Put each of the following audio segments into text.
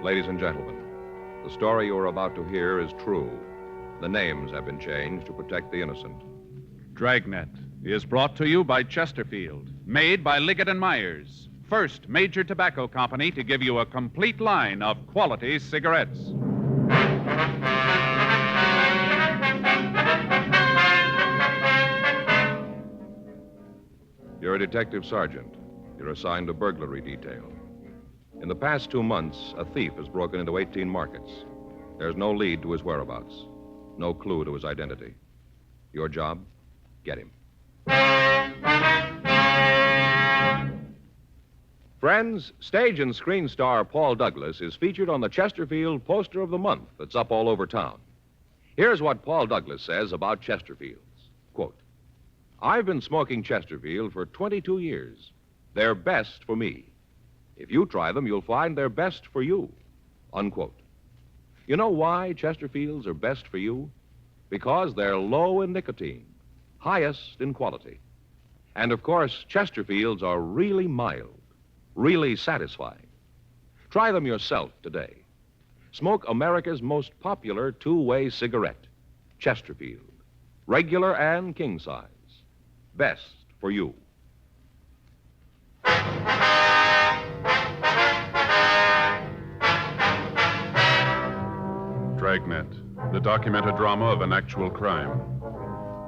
Ladies and gentlemen, the story you are about to hear is true. The names have been changed to protect the innocent. Dragnet is brought to you by Chesterfield, made by Liggett & Myers, first major tobacco company to give you a complete line of quality cigarettes. You're a detective sergeant. You're assigned to burglary detail. In the past 2 months, a thief has broken into 18 markets. There's no lead to his whereabouts, no clue to his identity. Your job? Get him. Friends, stage and screen star Paul Douglas is featured on the Chesterfield Poster of the Month that's up all over town. Here's what Paul Douglas says about Chesterfields. Quote, "I've been smoking Chesterfield for 22 years. They're best for me. If you try them, you'll find they're best for you." Unquote. You know why Chesterfields are best for you? Because they're low in nicotine, highest in quality. And, of course, Chesterfields are really mild, really satisfying. Try them yourself today. Smoke America's most popular two-way cigarette, Chesterfield. Regular and king size. Best for you. Dragnet, the documented drama of an actual crime.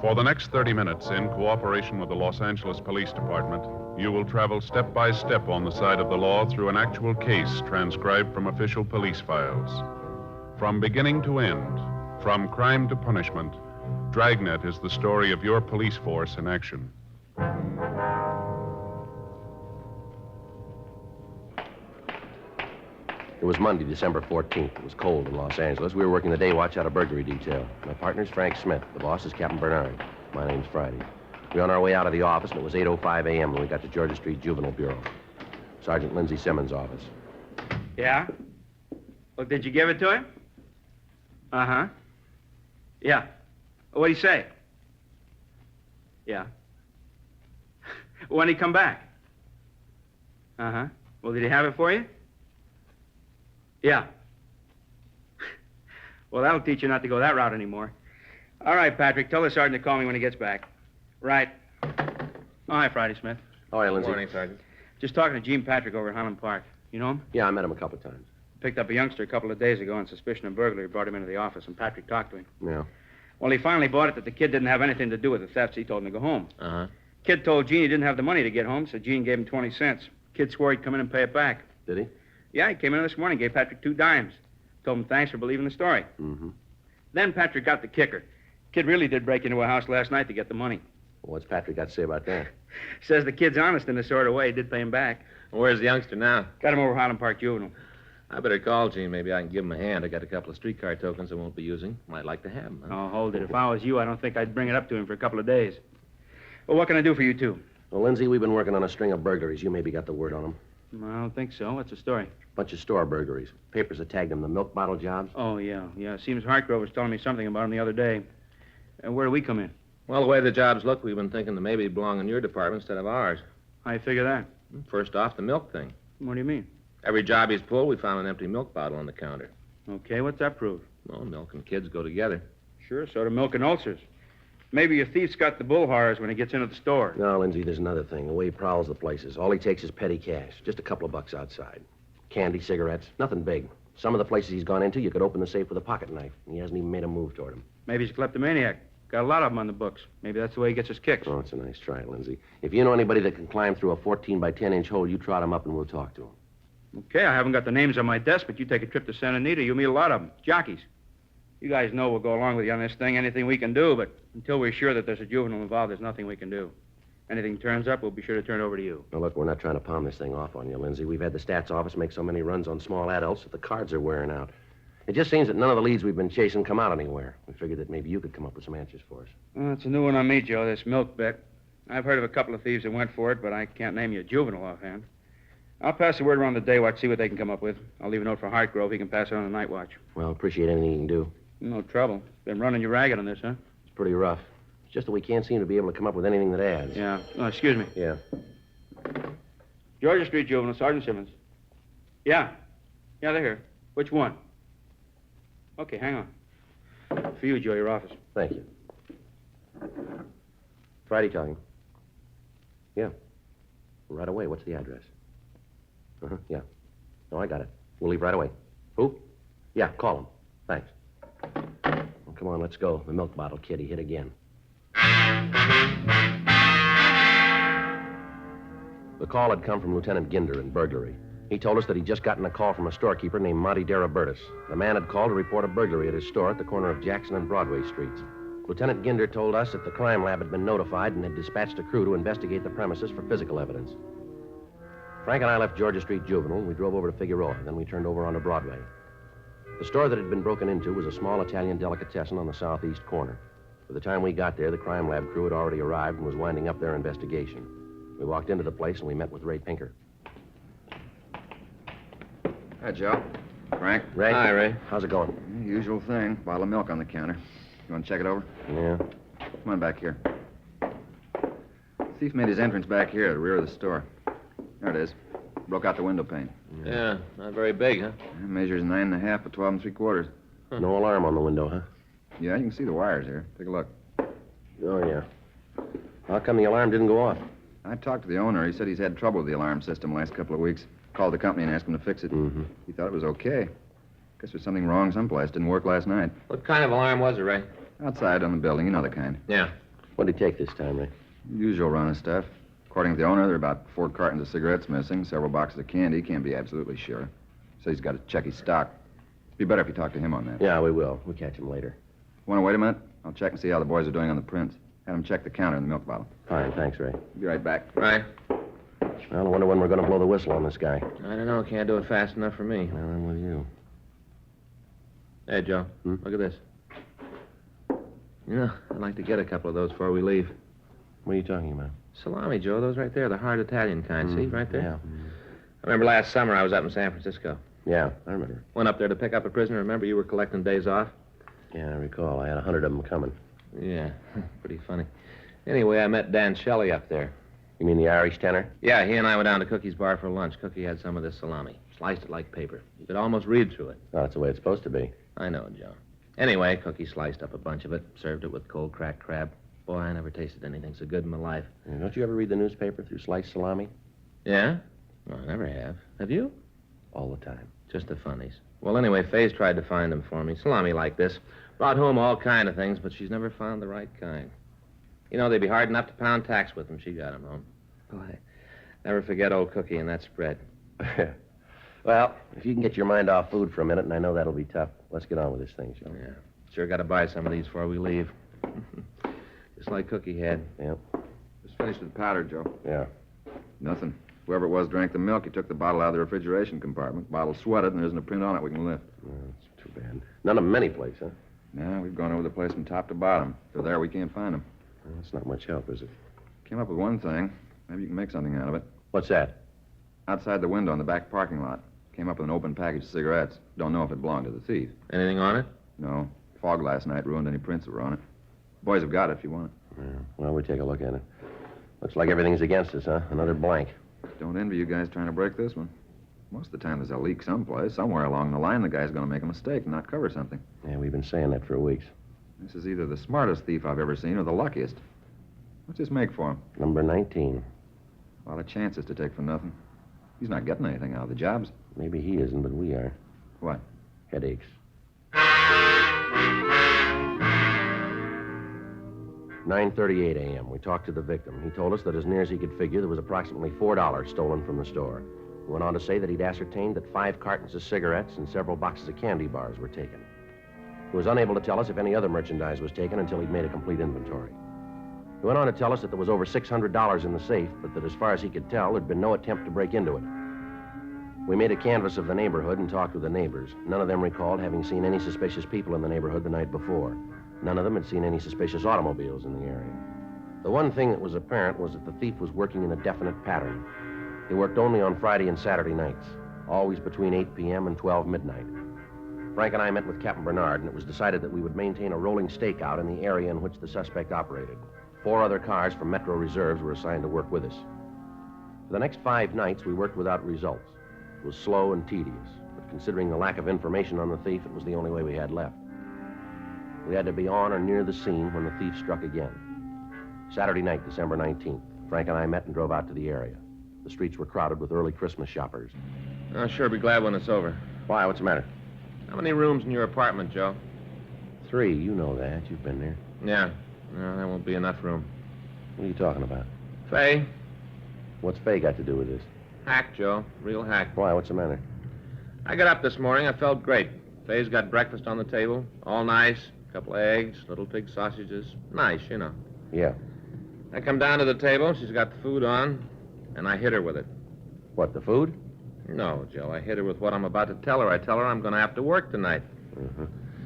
For the next 30 minutes, in cooperation with the Los Angeles Police Department, you will travel step by step on the side of the law through an actual case transcribed from official police files. From beginning to end, from crime to punishment, Dragnet is the story of your police force in action. It was Monday, December 14th. It was cold in Los Angeles. We were working the day watch out of burglary detail. My partner's Frank Smith. The boss is Captain Bernard. My name's Friday. We were on our way out of the office, and it was 8:05 a.m. when we got to Georgia Street Juvenile Bureau. Sergeant Lindsay Simmons' office. Yeah? Well, did you give it to him? Uh-huh. Yeah. What'd he say? Yeah. When'd he come back? Uh-huh. Well, did he have it for you? Yeah. Well, that'll teach you not to go that route anymore. All right, Patrick, tell the sergeant to call me when he gets back. Right. Oh, hi, Friday Smith. Oh, hi, Lindsay. Morning, Sergeant. Just talking to Gene Patrick over at Highland Park. You know him? Yeah, I met him a couple of times. Picked up a youngster a couple of days ago on suspicion of burglary, brought him into the office, and Patrick talked to him. Yeah. Well, he finally bought it that the kid didn't have anything to do with the theft, so he told him to go home. Uh-huh. Kid told Gene he didn't have the money to get home, so Gene gave him 20 cents. Kid swore he'd come in and pay it back. Did he? Yeah, he came in this morning, gave Patrick 2 dimes. Told him thanks for believing the story. Mm-hmm. Then Patrick got the kicker. Kid really did break into a house last night to get the money. Well, what's Patrick got to say about that? Says the kid's honest in a sort of way. He did pay him back. Where's the youngster now? Got him over Highland Park Juvenile. I better call Gene. Maybe I can give him a hand. I got a couple of streetcar tokens I won't be using. Might like to have them. Huh? Oh, hold it. If I was you, I don't think I'd bring it up to him for a couple of days. Well, what can I do for you two? Well, Lindsay, we've been working on a string of burglaries. You maybe got the word on them. I don't think so. What's the story? Bunch of store burglaries. Papers that tagged them, the milk bottle jobs. Oh, yeah. Seems Hartgrove was telling me something about him the other day. Where do we come in? Well, the way the jobs look, we've been thinking that maybe they belong in your department instead of ours. How you figure that? First off, the milk thing. What do you mean? Every job he's pulled, we found an empty milk bottle on the counter. Okay, what's that prove? Well, milk and kids go together. Sure, so do milk and ulcers. Maybe a thief's got the bull horrors when he gets into the store. No, Lindsay, there's another thing. The way he prowls the places. All he takes is petty cash. Just a couple of bucks outside. Candy, cigarettes, nothing big. Some of the places he's gone into, you could open the safe with a pocket knife, and he hasn't even made a move toward him. Maybe he's a kleptomaniac. Got a lot of them on the books. Maybe that's the way he gets his kicks. Oh, it's a nice try, Lindsay. If you know anybody that can climb through a 14 by 10-inch hole, you trot him up and we'll talk to him. Okay, I haven't got the names on my desk, but you take a trip to Santa Anita, you'll meet a lot of them. Jockeys. You guys know we'll go along with you on this thing, anything we can do, but until we're sure that there's a juvenile involved, there's nothing we can do. Anything turns up, we'll be sure to turn it over to you. Now, look, we're not trying to palm this thing off on you, Lindsay. We've had the stats office make so many runs on small adults that the cards are wearing out. It just seems that none of the leads we've been chasing come out anywhere. We figured that maybe you could come up with some answers for us. Well, it's a new one on me, Joe, this milk bet. I've heard of a couple of thieves that went for it, but I can't name you a juvenile offhand. I'll pass the word around the day watch, see what they can come up with. I'll leave a note for Hartgrove. He can pass it on the night watch. Well, appreciate anything you can do. No trouble. Been running you ragged on this, huh? It's pretty rough. It's just that we can't seem to be able to come up with anything that adds. Yeah. Oh, excuse me. Yeah. Georgia Street Juvenile, Sergeant Simmons. Yeah. Yeah, they're here. Which one? Okay, hang on. For you, Joe, your office. Thank you. Friday talking. Yeah. Right away. What's the address? Yeah. No, I got it. We'll leave right away. Who? Yeah, call him. Thanks. Well, come on, let's go. The milk bottle kid, he hit again. The call had come from Lieutenant Ginder in burglary. He told us that he'd just gotten a call from a storekeeper named Monty Darabertis. The man had called to report a burglary at his store at the corner of Jackson and Broadway Streets. Lieutenant Ginder told us that the crime lab had been notified and had dispatched a crew to investigate the premises for physical evidence. Frank and I left Georgia Street Juvenile, and we drove over to Figueroa. Then we turned over onto Broadway. The store that had been broken into was a small Italian delicatessen on the southeast corner. By the time we got there, the crime lab crew had already arrived and was winding up their investigation. We walked into the place, and we met with Ray Pinker. Hi, Joe. Frank. Ray? Hi, Ray. How's it going? Usual thing. Bottle of milk on the counter. You want to check it over? Yeah. Come on back here. Thief made his entrance back here at the rear of the store. There it is. Broke out the window pane. Yeah, not very big, huh? It measures 9.5 by 12 3/4. No alarm on the window, huh? Yeah, you can see the wires here. Take a look. Oh, yeah. How come the alarm didn't go off? I talked to the owner. He said he's had trouble with the alarm system the last couple of weeks. Called the company and asked them to fix it. Mm-hmm. He thought it was okay. Guess there's something wrong someplace. Didn't work last night. What kind of alarm was it, Ray? Outside on the building. You know the kind. Yeah. What did he take this time, Ray? Usual run of stuff. According to the owner, there are about 4 cartons of cigarettes missing, several boxes of candy. Can't be absolutely sure. Says he's got to check his stock. Be better if you talk to him on that. Yeah, we will. We'll catch him later. Want to wait a minute? I'll check and see how the boys are doing on the prints. Have them check the counter and the milk bottle. Fine, thanks, Ray. Be right back. Right. Well, I wonder when we're going to blow the whistle on this guy. I don't know. Can't do it fast enough for me. Well, I'm with you. Hey, Joe. Look at this. You know, I'd like to get a couple of those before we leave. What are you talking about? Salami, Joe. Those right there. The hard Italian kind. See, right there? Yeah. I remember last summer I was up in San Francisco. Yeah, I remember. Went up there to pick up a prisoner. Remember you were collecting days off? Yeah, I recall. I had 100 of them coming. Yeah. Pretty funny. Anyway, I met Dan Shelley up there. You mean the Irish tenor? Yeah, he and I went down to Cookie's bar for lunch. Cookie had some of this salami. Sliced it like paper. You could almost read through it. Oh, that's the way it's supposed to be. I know, Joe. Anyway, Cookie sliced up a bunch of it, served it with cold cracked crab. Boy, I never tasted anything so good in my life. Don't you ever read the newspaper through sliced salami? Yeah? No, I never have. Have you? All the time. Just the funnies. Well, anyway, Faye's tried to find them for me. Salami like this. Brought home all kind of things, but she's never found the right kind. You know, they'd be hard enough to pound tacks with them. She got them home. Boy, never forget old Cookie and that spread. Well, if you can get your mind off food for a minute, and I know that'll be tough, let's get on with this thing, shall we? Yeah. Sure got to buy some of these before we leave. Just like Cookie had. Yeah. Just finished with the powder, Joe. Yeah. Nothing. Whoever it was drank the milk. He took the bottle out of the refrigeration compartment. Bottle sweated, and there isn't a print on it we can lift. Oh, that's too bad. None of them any place, huh? No, we've gone over the place from top to bottom. If they're there, we can't find them. Well, that's not much help, is it? Came up with one thing. Maybe you can make something out of it. What's that? Outside the window in the back parking lot. Came up with an open package of cigarettes. Don't know if it belonged to the thief. Anything on it? No. Fog last night ruined any prints that were on it. Boys have got it if you want it. Yeah. Well, we take a look at it. Looks like everything's against us, huh? Another blank. Don't envy you guys trying to break this one. Most of the time there's a leak someplace. Somewhere along the line, the guy's going to make a mistake and not cover something. Yeah, we've been saying that for weeks. This is either the smartest thief I've ever seen or the luckiest. What's this make for him? Number 19. A lot of chances to take for nothing. He's not getting anything out of the jobs. Maybe he isn't, but we are. What? Headaches. 9:38 a.m. We talked to the victim. He told us that as near as he could figure, there was approximately $4 stolen from the store. He went on to say that he'd ascertained that 5 cartons of cigarettes and several boxes of candy bars were taken. He was unable to tell us if any other merchandise was taken until he'd made a complete inventory. He went on to tell us that there was over $600 in the safe, but that as far as he could tell, there'd been no attempt to break into it. We made a canvass of the neighborhood and talked with the neighbors. None of them recalled having seen any suspicious people in the neighborhood the night before. None of them had seen any suspicious automobiles in the area. The one thing that was apparent was that the thief was working in a definite pattern. He worked only on Friday and Saturday nights, always between 8 p.m. and 12 midnight. Frank and I met with Captain Bernard, and it was decided that we would maintain a rolling stakeout in the area in which the suspect operated. 4 other cars from Metro Reserves were assigned to work with us. For the next 5 nights, we worked without results. It was slow and tedious, but Considering the lack of information on the thief, it was the only way we had left. We had to be on or near the scene when the thief struck again. Saturday night, December 19th, Frank and I met and drove out to the area. The streets were crowded with early Christmas shoppers. I'll sure be glad when it's over. Why? What's the matter? How many rooms in your apartment, Joe? 3. You know that. You've been there. Yeah. No, there won't be enough room. What are you talking about? Faye? What's Faye got to do with this? Hack, Joe. Real hack. Why? What's the matter? I got up this morning. I felt great. Faye's got breakfast on the table. All nice. A couple of eggs, little pig sausages. Nice, you know. Yeah. I come down to the table. She's got the food on, and I hit her with it. What, the food? No, Joe. I hit her with what I'm about to tell her. I tell her I'm going to have to work tonight.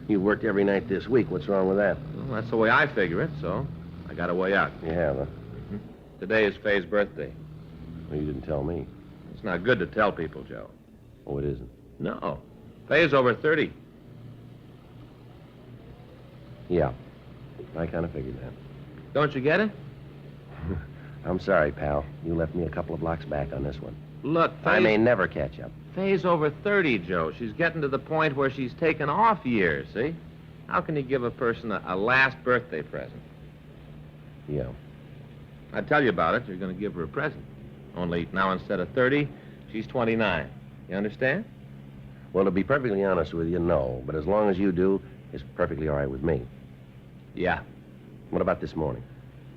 You worked every night this week. What's wrong with that? Well, that's the way I figure it, so I got a way out. You have, huh? Today is Faye's birthday. Well, you didn't tell me. It's not good to tell people, Joe. Oh, it isn't? No. Faye's over 30. Yeah. I kind of figured that. Don't you get it? I'm sorry, pal. You left me a couple of blocks back on this one. Look, I may never catch up. Faye's over 30, Joe. She's getting to the point where she's taken off years, see? How can you give a person a last birthday present? Yeah. I tell you about it, you're going to give her a present. Only now instead of 30, she's 29. You understand? Well, to be perfectly honest with you, no. But as long as you do, it's perfectly all right with me. Yeah. What about this morning?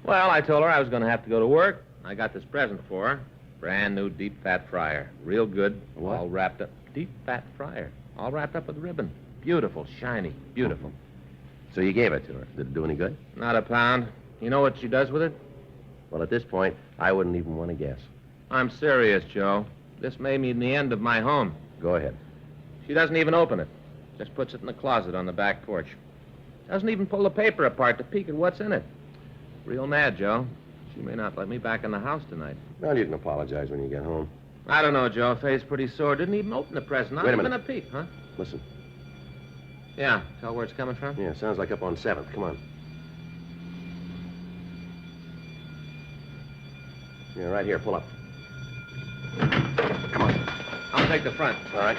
Well, I told her I was going to have to go to work. I got this present for her. Brand new deep fat fryer. Real good. What? All wrapped up. Deep fat fryer. All wrapped up with ribbon. Beautiful, shiny, beautiful. So you gave it to her. Did it do any good? Not a pound. You know what she does with it? Well, at this point, I wouldn't even want to guess. I'm serious, Joe. This may mean the end of my home. Go ahead. She doesn't even open it. Just puts it in the closet on the back porch. Doesn't even pull the paper apart to peek at what's in it. Real mad, Joe. She may not let me back in the house tonight. Well, you can apologize when you get home. I don't know, Joe. Faye's pretty sore. Didn't even open the present. Not Wait a even minute. a peek, huh? Listen. Yeah. Tell where it's coming from? Yeah, sounds like up on 7th. Come on. Yeah, right here. Pull up. Come on. I'll take the front. All right.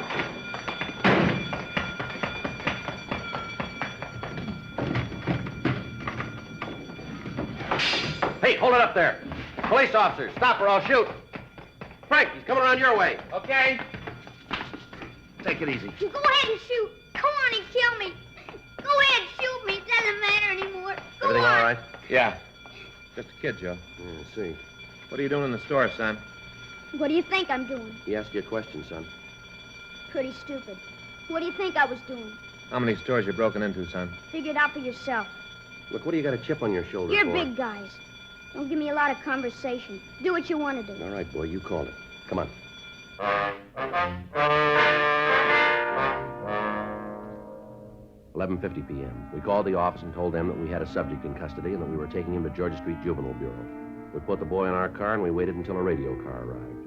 Hey, hold it up there. Police officer, stop or I'll shoot. Frank, he's coming around your way. Okay. Take it easy. Go ahead and shoot. Come on and kill me. Go ahead and shoot me. It doesn't matter anymore. Go Everything on. all right? Yeah. Just a kid, Joe. Yeah, see. What are you doing in the store, son? What do you think I'm doing? He asked you a question, son. Pretty stupid. What do you think I was doing? How many stores you broken into, son? Figure it out for yourself. Look, what do you got a chip on your shoulder You're for? big guys. Don't give me a lot of conversation. Do what you want to do. All right, boy, you called it. Come on. 11:50 p.m. We called the office and told them that we had a subject in custody and that we were taking him to Georgia Street Juvenile Bureau. We put the boy in our car and we waited until a radio car arrived.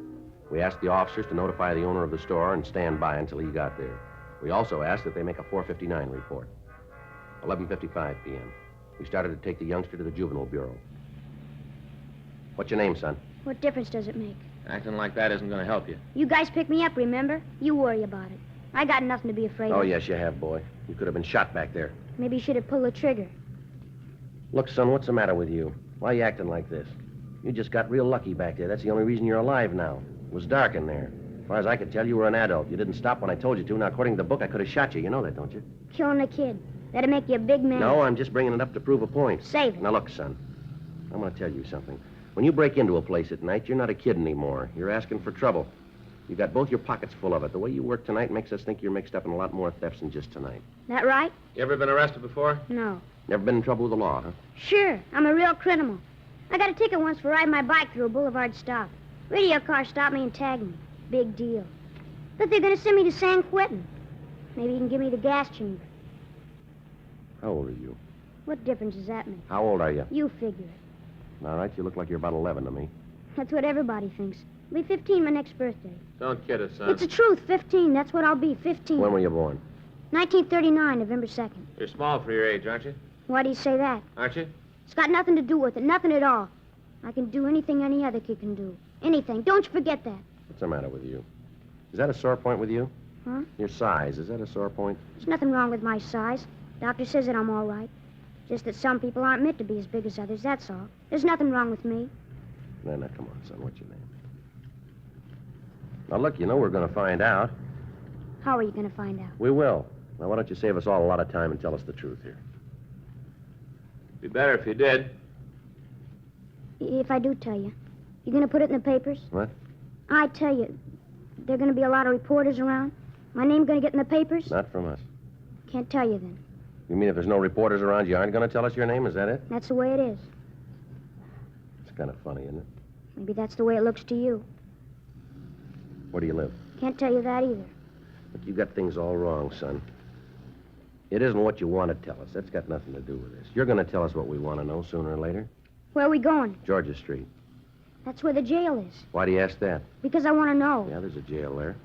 We asked the officers to notify the owner of the store and stand by until he got there. We also asked that they make a 459 report. 11:55 p.m. We started to take the youngster to the Juvenile Bureau. What's your name, son? What difference does it make? Acting like that isn't going to help you. You guys picked me up, remember? You worry about it. I got nothing to be afraid Oh, of. yes, you have, boy. You could have been shot back there. Maybe you should have pulled the trigger. Look, son, what's the matter with you? Why are you acting like this? You just got real lucky back there. That's the only reason you're alive now. It was dark in there. As far as I could tell, you were an adult. You didn't stop when I told you to. Now, according to the book, I could have shot you. You know that, don't you? Killing a kid. That'd make you a big man. No, I'm just bringing it up to prove a point. Save it. Now, look, son. I'm going to tell you something. When you break into a place at night, you're not a kid anymore. You're asking for trouble. You got both your pockets full of it. The way you work tonight makes us think you're mixed up in a lot more thefts than just tonight. That right? You ever been arrested before? No. Never been in trouble with the law, huh? Sure. I'm a real criminal. I got a ticket once for riding my bike through a boulevard stop. Radio car stopped me and tagged me. Big deal. But they're going to send me to San Quentin. Maybe you can give me the gas chamber. How old are you? What difference does that make? How old are you? You figure it. All right, you look like you're about 11 to me. That's what everybody thinks. I'll be 15 my next birthday. Don't kid us, son. It's the truth. 15. That's what I'll be. 15. When were you born? 1939, November 2nd. You're small for your age, aren't you? Why do you say that? Aren't you? It's got nothing to do with it. Nothing at all. I can do anything any other kid can do. Anything. Don't you forget that. What's the matter with you? Is that a sore point with you? Huh? Your size, is that a sore point? There's nothing wrong with my size. Doctor says that I'm all right. Just that some people aren't meant to be as big as others, that's all. There's nothing wrong with me. No, come on, son. What's your name? Now, look, you know we're going to find out. How are you going to find out? We will. Now, why don't you save us all a lot of time and tell us the truth here? Be better if you did. If I do tell you, you going to put it in the papers? What? I tell you, there are going to be a lot of reporters around. My name going to get in the papers? Not from us. Can't tell you then. You mean if there's no reporters around, you aren't going to tell us your name? Is that it? That's the way it is. It's kind of funny, isn't it? Maybe that's the way it looks to you. Where do you live? Can't tell you that either. Look, you got things all wrong, son. It isn't what you want to tell us. That's got nothing to do with this. You're going to tell us what we want to know sooner or later. Where are we going? Georgia Street. That's where the jail is. Why do you ask that? Because I want to know. Yeah, there's a jail there.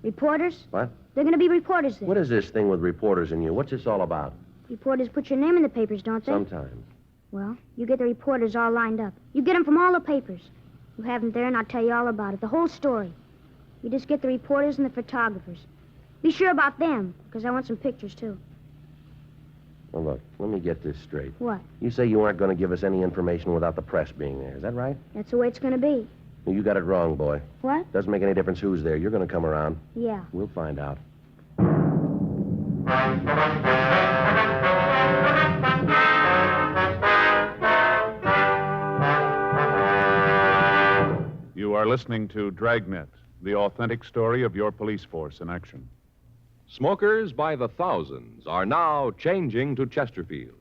Reporters? What? They're going to be reporters there. What is this thing with reporters and you? What's this all about? Reporters put your name in the papers, don't they? Sometimes. Well, you get the reporters all lined up. You get them from all the papers. You have them there, and I'll tell you all about it, the whole story. You just get the reporters and the photographers. Be sure about them, because I want some pictures, too. Well, look, let me get this straight. What? You say you aren't going to give us any information without the press being there. Is that right? That's the way it's going to be. You got it wrong, boy. What? Doesn't make any difference who's there. You're going to come around. Yeah. We'll find out. You are listening to Dragnet, the authentic story of your police force in action. Smokers by the thousands are now changing to Chesterfield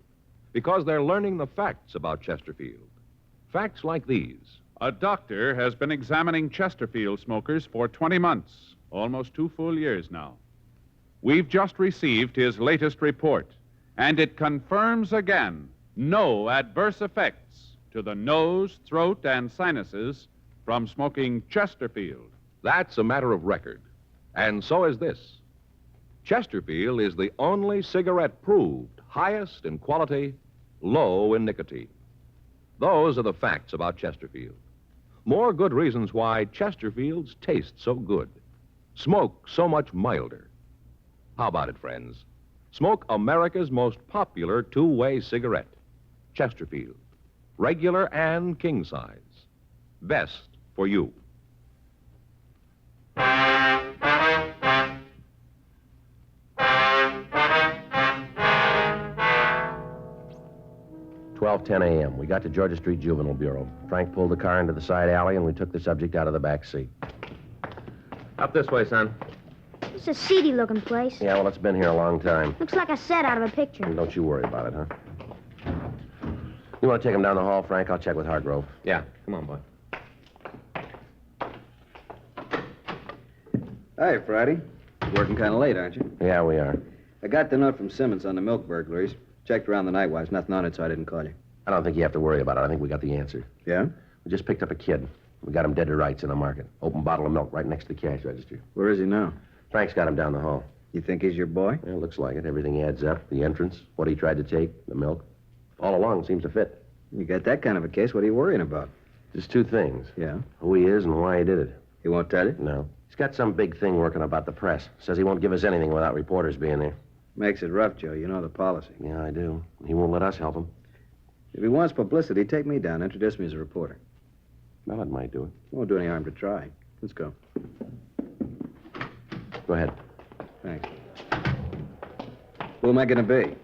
because they're learning the facts about Chesterfield. Facts like these. A doctor has been examining Chesterfield smokers for 20 months, almost 2 full years now. We've just received his latest report, and it confirms again no adverse effects to the nose, throat, and sinuses from smoking Chesterfield. That's a matter of record. And so is this. Chesterfield is the only cigarette proved highest in quality, low in nicotine. Those are the facts about Chesterfield. More good reasons why Chesterfields taste so good, smoke so much milder. How about it, friends? Smoke America's most popular two-way cigarette, Chesterfield. Regular and king size. Best for you. "12:10 a.m. We got to Georgia Street Juvenile Bureau. Frank pulled the car into the side alley, and we took the subject out of the back seat. Up this way, son. It's a seedy-looking place. Yeah, well, it's been here a long time. Looks like a set out of a picture. Don't you worry about it, huh? You want to take him down the hall, Frank? I'll check with Hargrove. Yeah, come on, boy. Hi, Friday. Working kind of late, aren't you? Yeah, we are. I got the note from Simmons on the milk burglaries. Checked around the night watch. Nothing on it, so I didn't call you. I don't think you have to worry about it. I think we got the answer. Yeah? We just picked up a kid. We got him dead to rights in the market. Open bottle of milk right next to the cash register. Where is he now? Frank's got him down the hall. You think he's your boy? Yeah, looks like it. Everything adds up. The entrance, what he tried to take, the milk. All along seems to fit. You got that kind of a case. What are you worrying about? Just 2 things. Yeah? Who he is and why he did it. He won't tell you? No. He's got some big thing working about the press. Says he won't give us anything without reporters being there. Makes it rough, Joe. You know the policy. Yeah, I do. He won't let us help him. If he wants publicity, take me down. Introduce me as a reporter. Well, that might do it. Won't do any harm to try. Let's go. Go ahead. Thanks. Who am I going to be?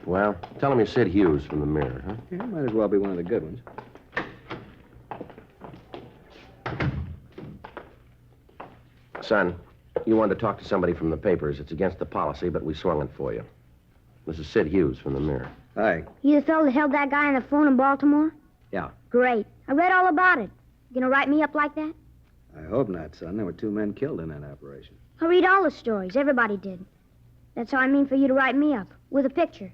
Well, tell him you're Sid Hughes from the Mirror, huh? Yeah, might as well be one of the good ones. Son, you wanted to talk to somebody from the papers. It's against the policy, but we swung it for you. This is Sid Hughes from the Mirror. Hi. You the fellow that held that guy on the phone in Baltimore? Yeah. Great. I read all about it. You gonna write me up like that? I hope not, son. There were 2 men killed in that operation. I read all the stories. Everybody did. That's how I mean for you to write me up, with a picture.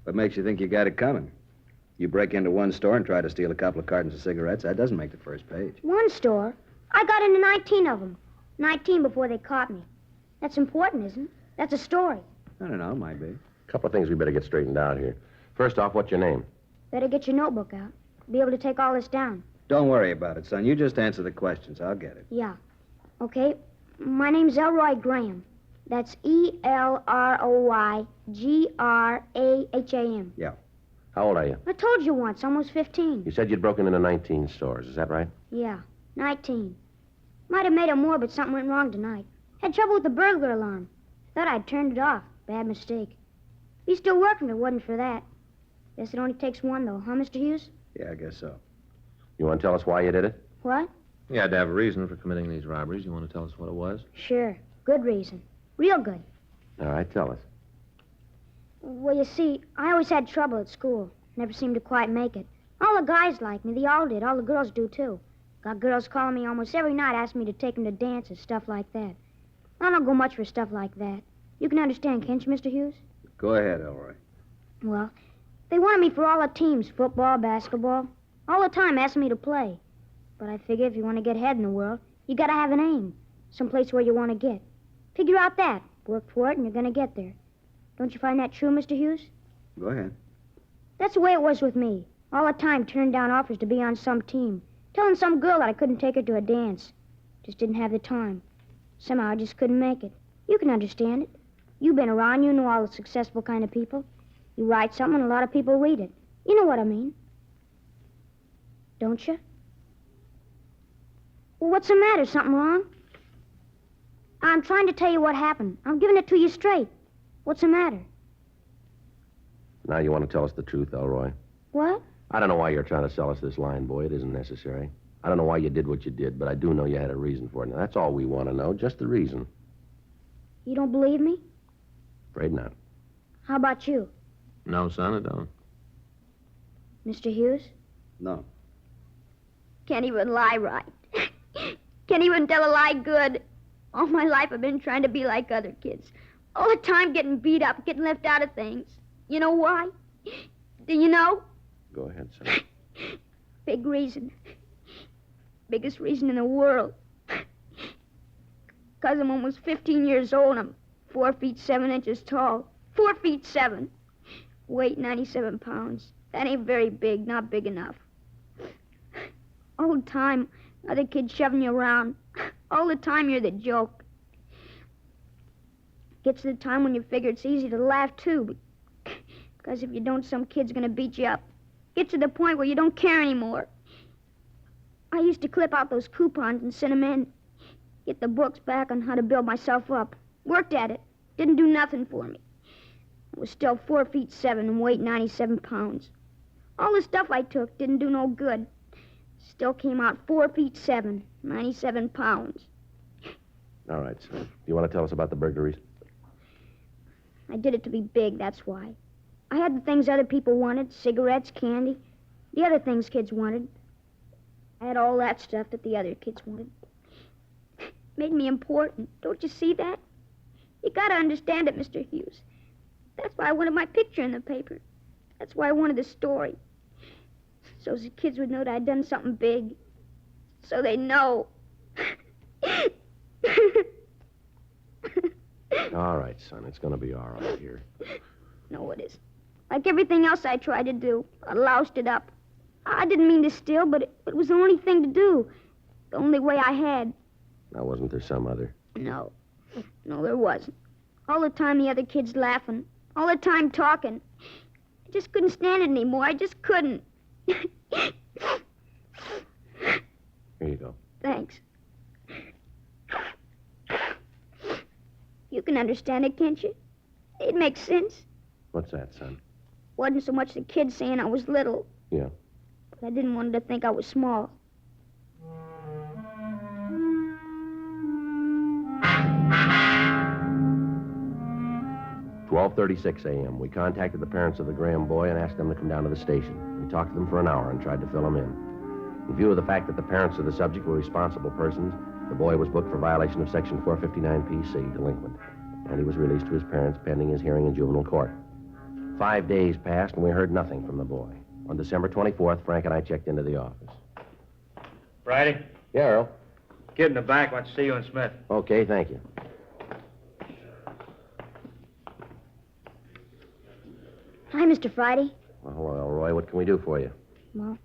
What makes you think you got it coming? You break into one store and try to steal a couple of cartons of cigarettes. That doesn't make the first page. One store? I got into 19 of them. 19 before they caught me. That's important, isn't it? That's a story. I don't know. Might be. A couple of things we better get straightened out here. First off, what's your name? Better get your notebook out. Be able to take all this down. Don't worry about it, son. You just answer the questions. I'll get it. Yeah. Okay. My name's Elroy Graham. That's Elroygraham. Yeah. How old are you? I told you once, almost 15. You said you'd broken into 19 stores. Is that right? Yeah, 19. Might have made it more, but something went wrong tonight. Had trouble with the burglar alarm. Thought I'd turned it off. Bad mistake. He's still working if it wasn't for that. Guess it only takes one, though, huh, Mr. Hughes? Yeah, I guess so. You want to tell us why you did it? What? You had to have a reason for committing these robberies. You want to tell us what it was? Sure. Good reason. Real good. All right, tell us. Well, you see, I always had trouble at school. Never seemed to quite make it. All the guys liked me. They all did. All the girls do, too. Got girls calling me almost every night asking me to take them to dances, stuff like that. I don't go much for stuff like that. You can understand, can't you, Mr. Hughes? Go ahead, Elroy. Well, they wanted me for all the teams, football, basketball. All the time asking me to play. But I figure if you want to get ahead in the world, you gotta have an aim. Someplace where you want to get. Figure out that. Work for it and you're gonna get there. Don't you find that true, Mr. Hughes? Go ahead. That's the way it was with me. All the time turning down offers to be on some team. Telling some girl that I couldn't take her to a dance. Just didn't have the time. Somehow I just couldn't make it. You can understand it. You've been around, you know all the successful kind of people. You write something and a lot of people read it. You know what I mean. Don't you? Well, what's the matter? Something wrong? I'm trying to tell you what happened. I'm giving it to you straight. What's the matter? Now you want to tell us the truth, Elroy. What? I don't know why you're trying to sell us this line, boy. It isn't necessary. I don't know why you did what you did, but I do know you had a reason for it. Now, that's all we want to know, just the reason. You don't believe me? Afraid not. How about you, No, son, I don't. Mr. Hughes? No. Can't even lie right. Can't even tell a lie good. All my life I've been trying to be like other kids. All the time getting beat up, getting left out of things. You know why? Do you know? Go ahead, son. Big reason. Biggest reason in the world. 'Cause I'm almost 15 years old. I'm 4 feet 7 inches tall. 4 feet 7. Weight 97 pounds. That ain't very big, not big enough. All the time, other kids shoving you around. All the time you're the joke. Gets to the time when you figure it's easy to laugh, too. Because if you don't, some kid's gonna beat you up. Gets to the point where you don't care anymore. I used to clip out those coupons and send them in. Get the books back on how to build myself up. Worked at it. Didn't do nothing for me. I was still 4 feet 7 and weighed 97 pounds. All the stuff I took didn't do no good. Still came out 4 feet 7, 97 pounds. All right, son. You want to tell us about the burglaries? I did it to be big, that's why. I had the things other people wanted, cigarettes, candy, the other things kids wanted. I had all that stuff that the other kids wanted. Made me important. Don't you see that? You gotta understand it, Mr. Hughes. That's why I wanted my picture in the paper. That's why I wanted the story. So the kids would know that I'd done something big. So they know. All right, son. It's going to be all right here. No, it isn't. Like everything else I tried to do, I loused it up. I didn't mean to steal, but it was the only thing to do. The only way I had. Now, wasn't there some other? No, there wasn't. All the time the other kids laughing. All the time talking. I just couldn't stand it anymore. I just couldn't. Here you go. Thanks. You can understand it, can't you? It makes sense. What's that, son? Wasn't so much the kids saying I was little. Yeah. But I didn't want them to think I was small. "12:36 a.m. We contacted the parents of the Graham boy and asked them to come down to the station. We talked to them for an hour and tried to fill them in. In view of the fact that the parents of the subject were responsible persons, the boy was booked for violation of Section 459 PC, delinquent, and he was released to his parents pending his hearing in juvenile court. 5 days passed, and we heard nothing from the boy. On December 24th, Frank and I checked into the office. Friday? Yeah, Earl. Kid in the back wants to see you and Smith. Okay, thank you. Hi, Mr. Friday. Well, hello, Elroy. What can we do for you? Well,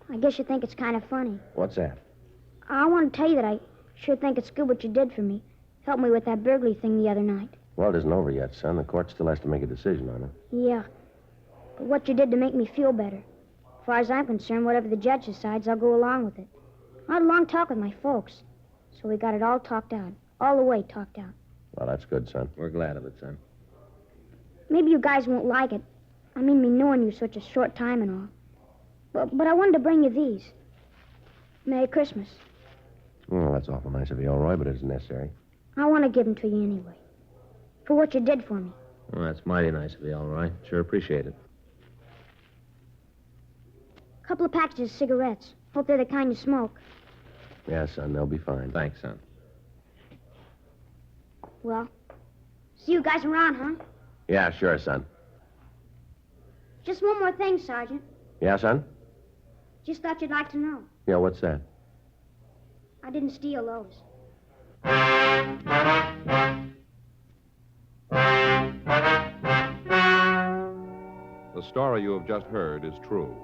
I guess you think it's kind of funny. What's that? I want to tell you that I sure think it's good what you did for me. Helped me with that burglary thing the other night. Well, it isn't over yet, son. The court still has to make a decision on it. Yeah. But what you did to make me feel better. As far as I'm concerned, whatever the judge decides, I'll go along with it. I had a long talk with my folks. So we got it all talked out. All the way talked out. Well, that's good, son. We're glad of it, son. Maybe you guys won't like it. I mean, me knowing you such a short time and all. But I wanted to bring you these. Merry Christmas. Well, that's awful nice of you, Elroy, but it isn't necessary. I want to give them to you anyway. For what you did for me. Well, that's mighty nice of you, Elroy. Sure appreciate it. A couple of packages of cigarettes. Hope they're the kind you smoke. Yeah, son, they'll be fine. Thanks, son. Well, see you guys around, huh? Yeah, sure, son. Just one more thing, Sergeant. Yeah, son? Just thought you'd like to know. Yeah, what's that? I didn't steal those. The story you have just heard is true.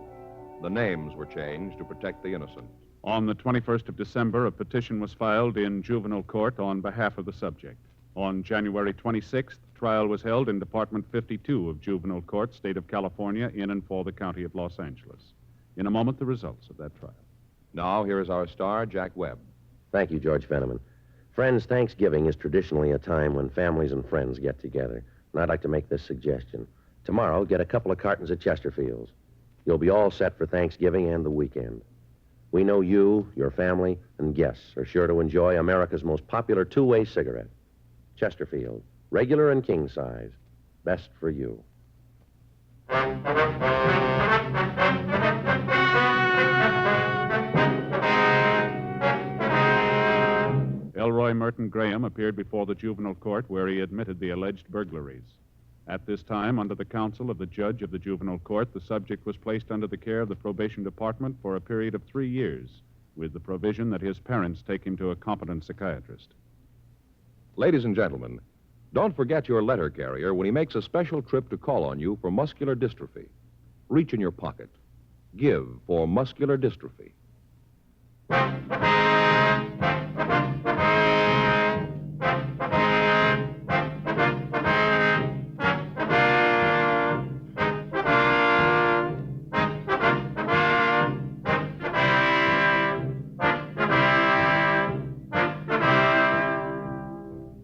The names were changed to protect the innocent. On the 21st of December, a petition was filed in juvenile court on behalf of the subject. On January 26th, trial was held in Department 52 of Juvenile Court, State of California, in and for the County of Los Angeles. In a moment, the results of that trial. Now, here is our star, Jack Webb. Thank you, George Fenneman. Friends, Thanksgiving is traditionally a time when families and friends get together. And I'd like to make this suggestion. Tomorrow, get a couple of cartons of Chesterfields. You'll be all set for Thanksgiving and the weekend. We know you, your family, and guests are sure to enjoy America's most popular two-way cigarette. Chesterfield, regular and king size. Best for you. Elroy Merton Graham appeared before the juvenile court where he admitted the alleged burglaries. At this time, under the counsel of the judge of the juvenile court, the subject was placed under the care of the probation department for a period of 3 years, with the provision that his parents take him to a competent psychiatrist. Ladies and gentlemen, don't forget your letter carrier when he makes a special trip to call on you for muscular dystrophy. Reach in your pocket. Give for muscular dystrophy.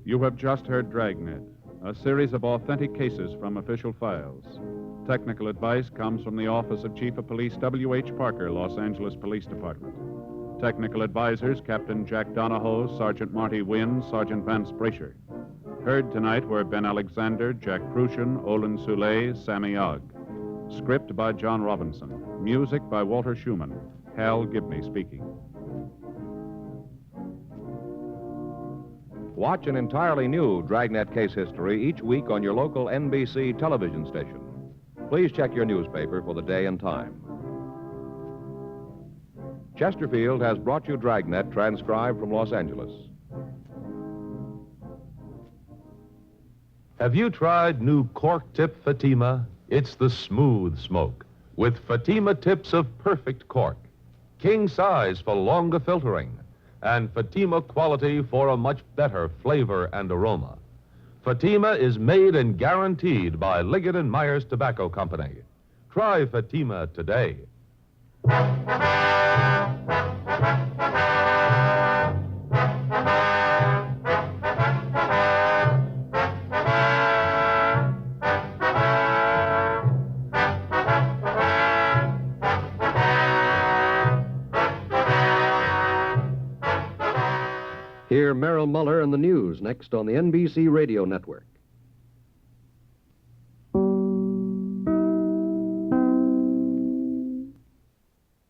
You have just heard Dragnet, a series of authentic cases from official files. Technical advice comes from the Office of Chief of Police W.H. Parker, Los Angeles Police Department. Technical advisors, Captain Jack Donahoe, Sergeant Marty Wynn, Sergeant Vance Brasher. Heard tonight were Ben Alexander, Jack Crucian, Olin Soule, Sammy Ogg. Script by John Robinson. Music by Walter Schumann. Hal Gibney speaking. Watch an entirely new Dragnet case history each week on your local NBC television station. Please check your newspaper for the day and time. Chesterfield has brought you Dragnet, transcribed from Los Angeles. Have you tried new cork tip Fatima? It's the smooth smoke with Fatima tips of perfect cork, king size for longer filtering, and Fatima quality for a much better flavor and aroma. Fatima is made and guaranteed by Liggett & Myers Tobacco Company. Try Fatima today. Hear Merrill Muller and the news next on the NBC Radio Network.